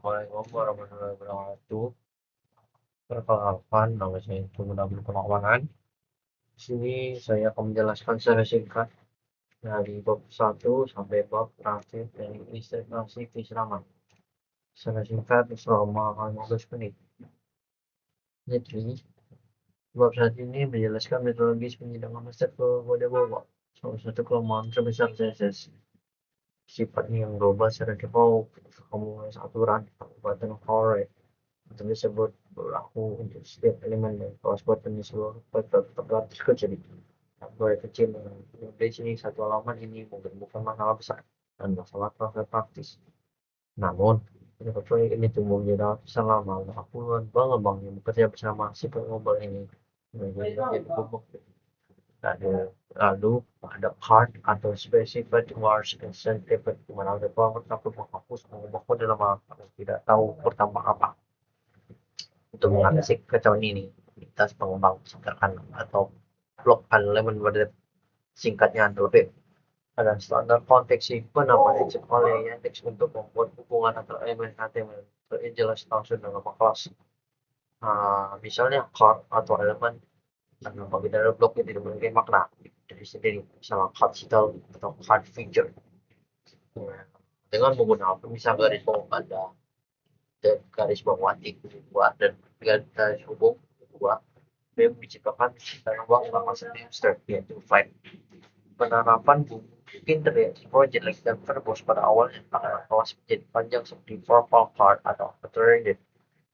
Assalamualaikum warahmatullahi wabarakatuh. Perkenalkan, nama saya Tunggu Keuangan. Di sini saya akan menjelaskan secara singkat dari bab 1 sampai bab terakhir dari ilustrasi keistimewaan. Secara singkat selama 15 menit. Jadi, bab 1 ini menjelaskan metodologi penyidangan master ke kode bawah. Salah satu kelemahan terbesar CSS. Sifatnya yang global secara default, kamu aturan, button core, atau disebut berlaku untuk setiap elemen dan kelas button di seluruh terbatas kecil. Proyek kecil di sini satu halaman ini mungkin bukan masalah besar dan masalah praktis. Namun, proyek ini tumbuh menjadi selama puluhan pengembang yang bekerja bersama si pengembang ini menjadi bubuk. Lalu ada part atau specified words and sentiment di mana ada kelompok takut menghapus mengubah kode lama tidak tahu pertama apa. Untuk mengatasi kekacauan ini, kita pengembang singkatkan atau blok elemen pada singkatnya terlebih ada standar konteks penambahan oleh Yandex untuk membuat hubungan antara elemen HTML jelas langsung dalam kelas. Misalnya core atau elemen bagi dari blok yang tidak memiliki makna dari sendiri, misalnya card title atau card feature. Dengan menggunakan misal garis bawah ada dan garis bawah titik dua dan garis hubung dua yang diciptakan dalam waktu selama semester yaitu flight. Penerapan mungkin terlihat jelek dan verbose pada awalnya karena kelas menjadi panjang seperti purple card atau autorated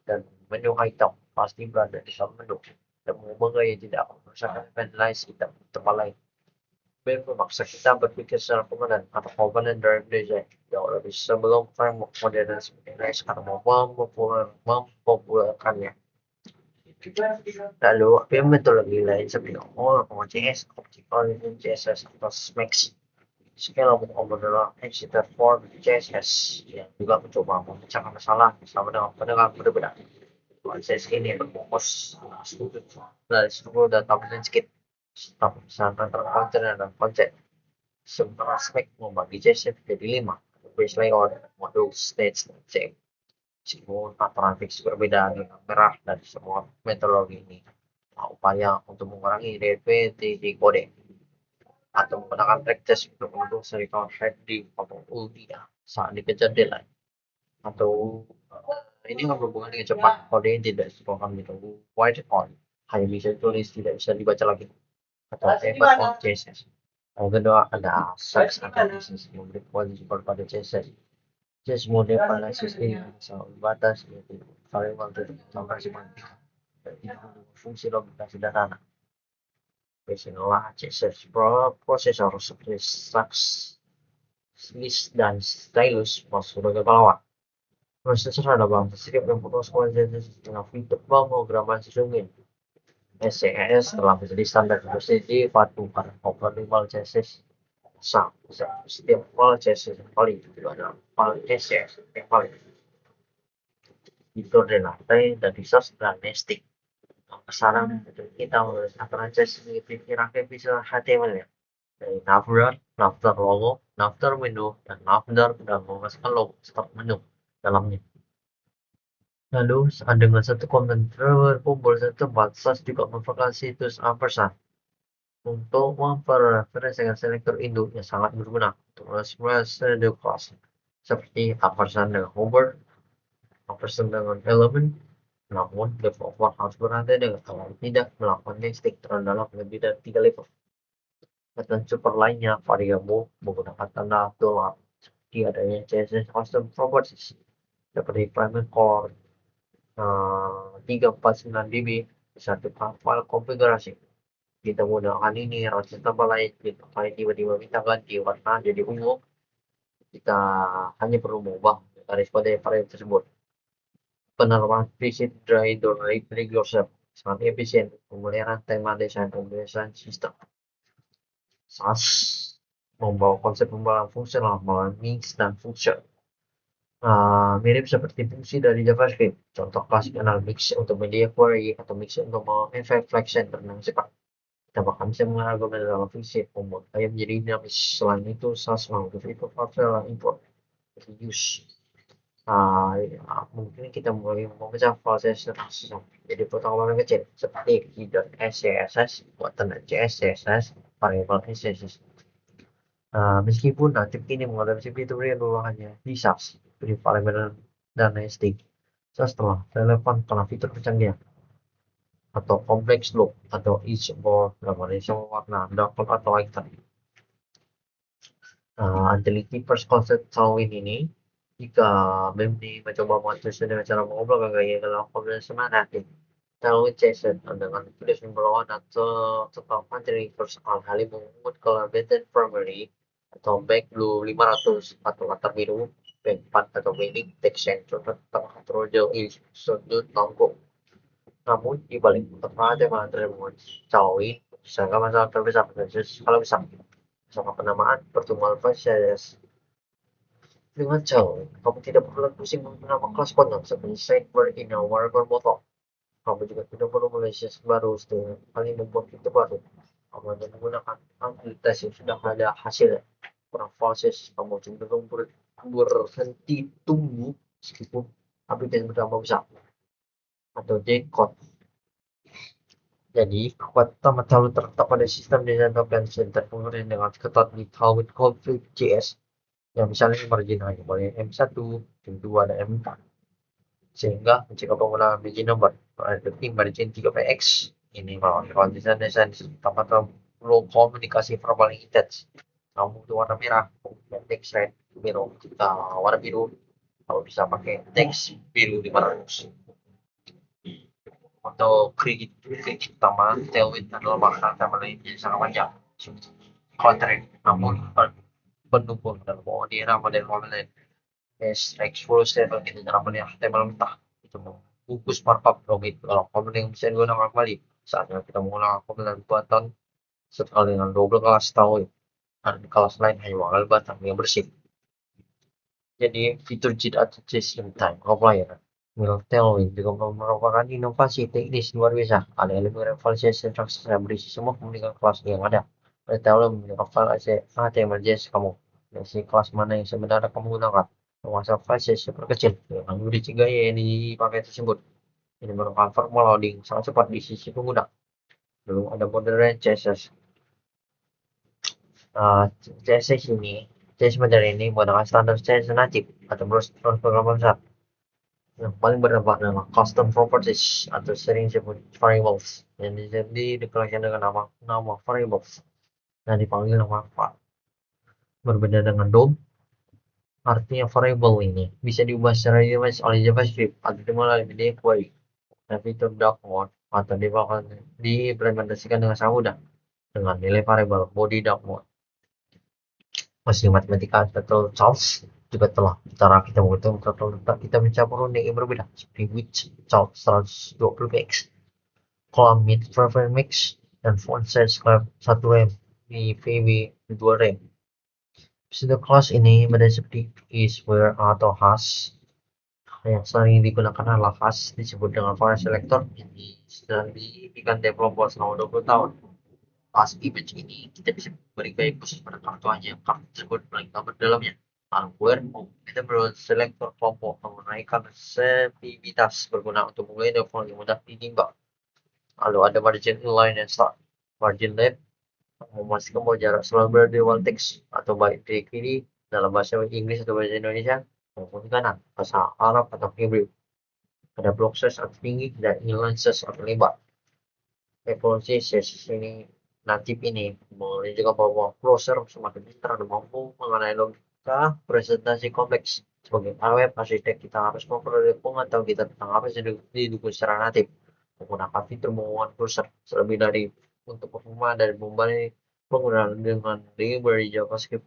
dan menu item pasti berada di dalam menu dan mengubah gaya tidak akan merusakan finalize kita tempat lain. Memaksa kita berpikir secara permanen atau komponen dari desain jauh lebih sebelum framework modern seperti karena mempopulerkannya. Lalu, apa yang metodologi lain seperti OJS, Optical CSS atau SMAX. Scalable adalah Exeter for CSS yang juga mencoba memecahkan masalah bersama dengan pendengar berbeda. Proses ini berfokus dari struktur data sedikit pesan antara konten dan konsep. Sementara SMAX membagi CSS menjadi 5, base layout, modul, stage, dan shape. Meskipun aturan fix berbeda dengan merah dari semua metodologi ini, upaya untuk mengurangi repetisi kode atau menggunakan practice untuk mendukung serial heading atau ultia saat dikejar deadline atau ini akan berhubungan dengan cepat kode yang tidak disesuaikan menunggu white on hanya bisa ditulis tidak bisa dibaca lagi atau effort on CSS. Yang kedua ada search analysis yang memberi kualitas pada CSS. CSS mode analisis ini bisa batas yaitu variabel sampai semantik dan tidak mendukung fungsi logika sederhana. Biasanya CSS prosesor seperti Sax, Swiss, dan Stylus masuk sebagai pelawak. Prosesor ada bangsa script yang fokus pada CSS dengan fitur pemrograman sesungguhnya. SCS telah menjadi standar industri di Padu karena optimal CSS setiap file CSS yang valid itu adalah file CSS yang valid. Fitur di lantai dan resource dan nesting. Sekarang kita menulis aturan CSS kira-kira bisa HTML ya. Dari daftar logo, daftar menu, dan daftar dan memasukkan logo start menu dalamnya. Lalu dengan satu komen terkumpul satu tempat, SAS juga merupakan situs ampersand untuk memreferensikan selektor induk yang sangat berguna untuk melalui kelas seperti ampersand dengan hover, ampersand dengan elemen. Namun, developer harus berhati dengan kalau tidak melakukan nesting terdalam lebih dari 3 level. Metode super lainnya variabel menggunakan tanda dolar seperti adanya CSS custom properties seperti primary core 349 db satu file konfigurasi. Kita menggunakan ini rasa tambah lain kita tiba-tiba minta ganti warna jadi ungu, kita hanya perlu mengubah garis pada variabel tersebut. Penerapan visit dry rig yourself sangat efisien pemeliharaan tema desain pemeliharaan sistem. SAS membawa konsep pembahasan fungsional melalui mix dan function. Mirip seperti fungsi dari JavaScript. Contoh klasik adalah mix untuk media query atau mix untuk flexion tentang cepat. Kita bahkan bisa mengarahkan dalam fungsi membuat gaya menjadi dinamis. Selain itu, SAS menggunakan fitur parcel import use Mungkin kita mulai memecah proses transaksi jadi potongan kecil seperti key.scss, button.js, CSS, variable CSS. Meskipun natif ini mengadopsi fitur yang hanya bisa beri parameter dan nesting setelah relevan karena fitur kecanggihan atau kompleks loop atau each or semua warna double atau icon. Agility first concept Tailwind ini jika BEM mencoba mengatur dengan cara mengobrol gaya dalam kombinasi semangat Tailwind session dengan tulis membawakan atau tetapkan dari persoalan hal yang mengungut ke Latent Primary atau back blue 500 atau latar biru back 4 atau meaning text center tengah terojol sudut lampu. Namun di balik ada materi Tailwind sehingga masalah terbesar kalau bisa sama penamaan pertemuan Pisces dengan jauh. Kamu tidak perlu lagi pusing mengenama kelas kondom seperti sidebar in a warga motor. Kamu juga tidak perlu Malaysia baru setelah kali membuat fitur baru. Kamu hanya menggunakan amplitas yang sudah ada hasilnya. Kurang proses kamu cenderung berhenti tunggu meskipun aplikasi berdampak besar atau decode. Jadi, kekuatan terlalu terletak pada sistem desain application terpengaruh dengan ketat di Tailwind Conflict JS yang misalnya margin hanya boleh M1, M2, dan M4. Sehingga jika penggunaan biji nomor penting margin 3px ini kalau desain tempat perlu komunikasi verbal yang intens. Kamu butuh warna merah, teks red, biru. Jika warna biru, kamu bisa pakai teks biru 500. Untuk kredit utama, Tailwind adalah makanan lain yang sangat banyak. Kontrak, namun pendukung dan model lain. Exposure kita harapan yang tebal mentah itu bungkus markup logit kalau komen yang bisa digunakan kembali saatnya kita mengulang komen buatan sekali dengan double kelas tahu dan kelas lain hanya mengambil batang yang bersih. Jadi fitur cheat atau system time compiler Tailwind juga merupakan inovasi teknis luar biasa. Ada elemen revalidasi transaksi yang berisi semua komunikasi kelas yang ada. Tailwind memiliki file HTML.js kamu. Si kelas mana yang sebenarnya kamu gunakan. Memasang file kecil dengan bridge gaya yang dipakai tersebut. Ini merupakan formula loading sangat cepat di sisi pengguna. Lalu ada modern CSS. CSS ini, CSS modern ini menggunakan standar CSS natif atau program besar. Yang paling berdampak adalah custom properties atau sering disebut variables yang dideklarasikan dengan nama variables dan dipanggil nama file. Berbeda dengan DOM, artinya variable ini bisa diubah secara dinamis oleh JavaScript atau melalui query dan fitur dark mode atau diimplementasikan dengan sangat mudah dengan nilai variable body dark mode. Mesin matematika atau Charles juga telah cara kita menghitung total letak kita mencampur unik yang berbeda seperti which Charles 120px, column mid preferred mix, dan font size class 1 rem di VB 2 rem. Fitur kelas ini pada seperti is, where, atau has yang sering digunakan adalah has disebut dengan file selector yang sedang dibikin developer selama 20 tahun. Pas image ini kita bisa beri gaya khusus pada kartu kartu tersebut melalui gambar dalamnya. Where kita berselektor kelompok menaikkan sensitivitas berguna untuk memulai default yang mudah ditimbang. Lalu ada margin inline dan start. Margin left memastikan bahwa jarak selalu berada di wall text atau baik di kiri dalam bahasa Inggris atau bahasa Indonesia maupun di kanan bahasa Arab atau Hebrew. Ada block size atau tinggi dan inline size atau lebar. Evolusi sesi ini natif ini menunjukkan bahwa browser semakin pintar dan mampu mengenai logika presentasi kompleks. Sebagai web arsitek kita harus memperoleh pengetahuan kita tentang apa yang didukung secara natif menggunakan fitur penguatan browser terlebih dari untuk performa dari membalik penggunaan dengan library JavaScript.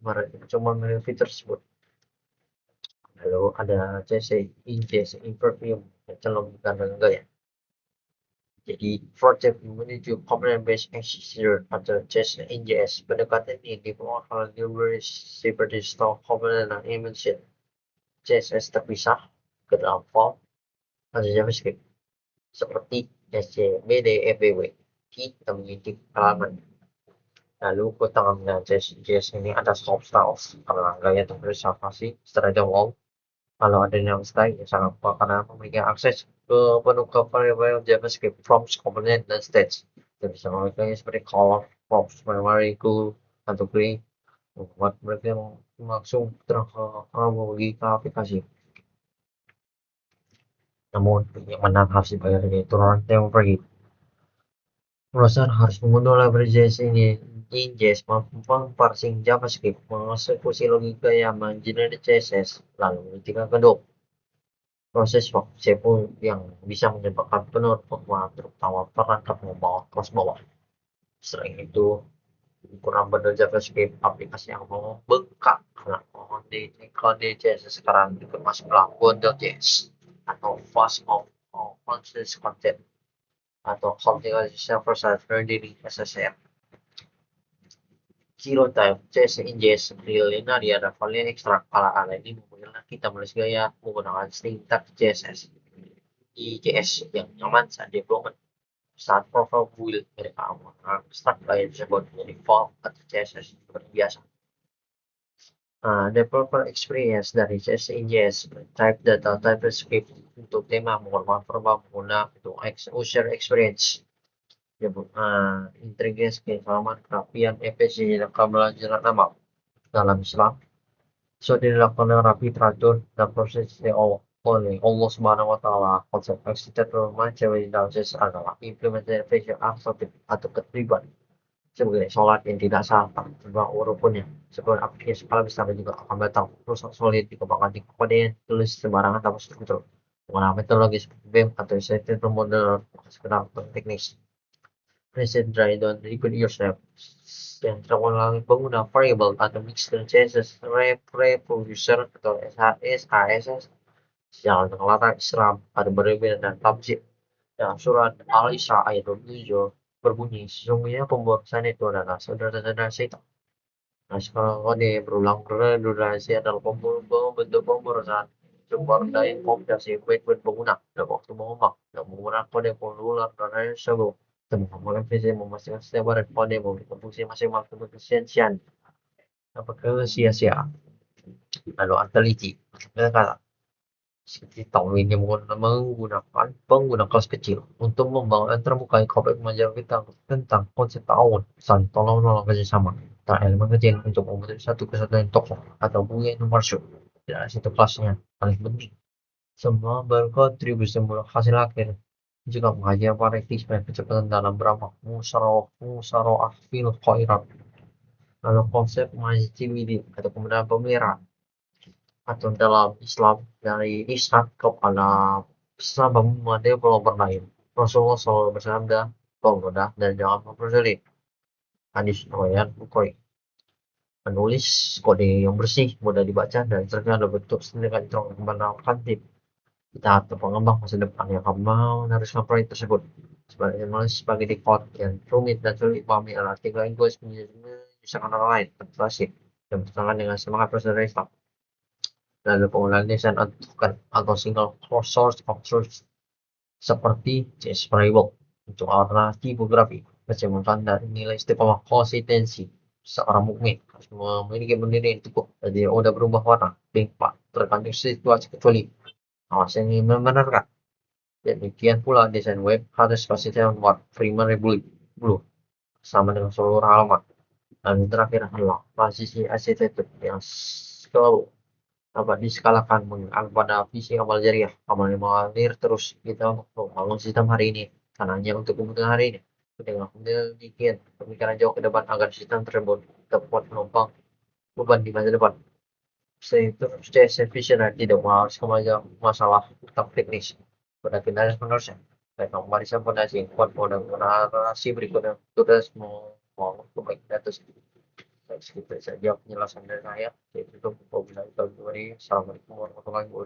Mereka cuma memilih fitur tersebut. Lalu ada CSS Impervium yang cenderung dengan gaya. Jadi project menuju component based execution atau JS pendekatan ini dibawakan library seperti stock component dan dimension CSS terpisah ke dalam form atau JavaScript seperti SCBD FBW kita mengintip halaman. Lalu keterangan JS ini ada soft styles karena gaya terpreservasi secara jauh Kalau ada yang style ya sangat kuat karena memiliki akses ke penuh ke file-file JavaScript, prompts, komponen, dan stage. Dan bisa memilikinya seperti color, props, memory, glue, atau gray membuat mereka langsung terhubungi ke aplikasi. Namun, yang menarik harus dibayar yaitu runtime overhead. Browser harus mengunduh library JS ini. JS mampu parsing JavaScript, mengeksekusi logika yang mengenerate CSS, lalu menghentikan kedok. Proses pun yang bisa menyebabkan penurunan terutama perangkat mobile kelas bawah. Selain itu, kurang benar JavaScript aplikasi yang membengkak karena kode CSS sekarang juga masih Bundle.js atau fast of constant content atau kompilasi server sendiri SSR. Zero time CSS ingest realnya dia ada value ekstrak ala ini menggunakan kita menulis gaya menggunakan syntax CSS IJS yang nyaman saat deployment saat profile build mereka menggunakan start lain tersebut menjadi default atau CSS seperti biasa. Developer experience dari CSS ingest type data TypeScript untuk tema menggunakan verbal menggunakan untuk user experience integrasi keselamatan kerapian efisiensi dan keberlanjutan nama dalam Islam dilakukan dengan rapi teratur dan proses oleh Allah Subhanahu Wa Taala. Konsep arsitektur macam dalam adalah implementasi atau keterlibatan sebagai sholat yang tidak sah tanpa rukunnya. Sebuah aplikasi skala besar juga akan batal rusak solid dikembangkan di kode yang tulis sembarangan tanpa struktur menggunakan metodologi seperti BEM atau arsitektur model sekedar teknis. Reset dry don't repeat yourself yang terulang pengguna variable atau mixture changes reproducer atau SHS ASS yang latar Islam ada berbeda dan tafsir yang surat Al-Isra ayat 27 berbunyi sesungguhnya pemborosan itu adalah saudara-saudara setan. Nah, sekarang kode berulang redundasi adalah bentuk pemborosan sumber dari komputasi web pengguna dan waktu mengembang dan menggunakan kode pengulang dan lain sebagainya. Menggunakan visi memastikan setiap badan kode memiliki fungsi masing-masing untuk kesensian apakah sia-sia lalu teliti kata seperti tahun ini menggunakan pengguna kelas kecil untuk membangun terbuka kopik mengajar kita tentang konsep tahun saling tolong-tolong kerjasama antara elemen kecil untuk membentuk satu kesatuan tokoh atau bunyi nomor show dari situ kelasnya paling penting semua berkontribusi membuat hasil akhir juga mengajar praktis dan kecepatan dalam beramal musaroah fil khairat lalu konsep majid atau kemudahan pemeliharaan atau dalam Islam dari Ishak kepada sahabat developer lain. Rasulullah selalu bersabda, "Tolong mudah dan jangan mempersulit." Hadis riwayat Bukhari. Menulis kode yang bersih, mudah dibaca dan terkadang bentuk sedemikian menawarkan tip kita atau pengembang masa depan yang akan meneruskan proyek tersebut. Sebagai menulis sebagai default yang rumit dan sulit dipahami adalah artikel Inggris menyusahkan orang lain, terplastik, dan bertentangan dengan semangat prosedur Islam. Lalu penggunaan desain atau single source of truth seperti JS Framework untuk alternatif tipografi menciptakan dari nilai istiqomah konsistensi seorang mukmin harus memiliki pendirian yang cukup dan tidak mudah berubah warna bengkak tergantung situasi kecuali awasan yang membenarkan. Demikian pula desain web harus konsisten membuat primary blue sama dengan seluruh halaman. Dan terakhir adalah posisi arsitektur yang selalu dapat diskalakan mengarah pada visi amal jariah amal yang mengalir terus kita untuk membangun sistem hari ini karena hanya untuk kebutuhan hari ini dengan demikian pemikiran jauh ke depan agar sistem tersebut dapat menopang beban di masa depan sehingga efisien dan tidak harus kembali masalah utang teknis pada generasi penerusnya baik pemeriksaan fondasi kuat pada narasi berikutnya tugas mau kebaikan data sekitar saja penjelasan dari saya. Itu apabila itu Assalamualaikum warahmatullahi wabarakatuh.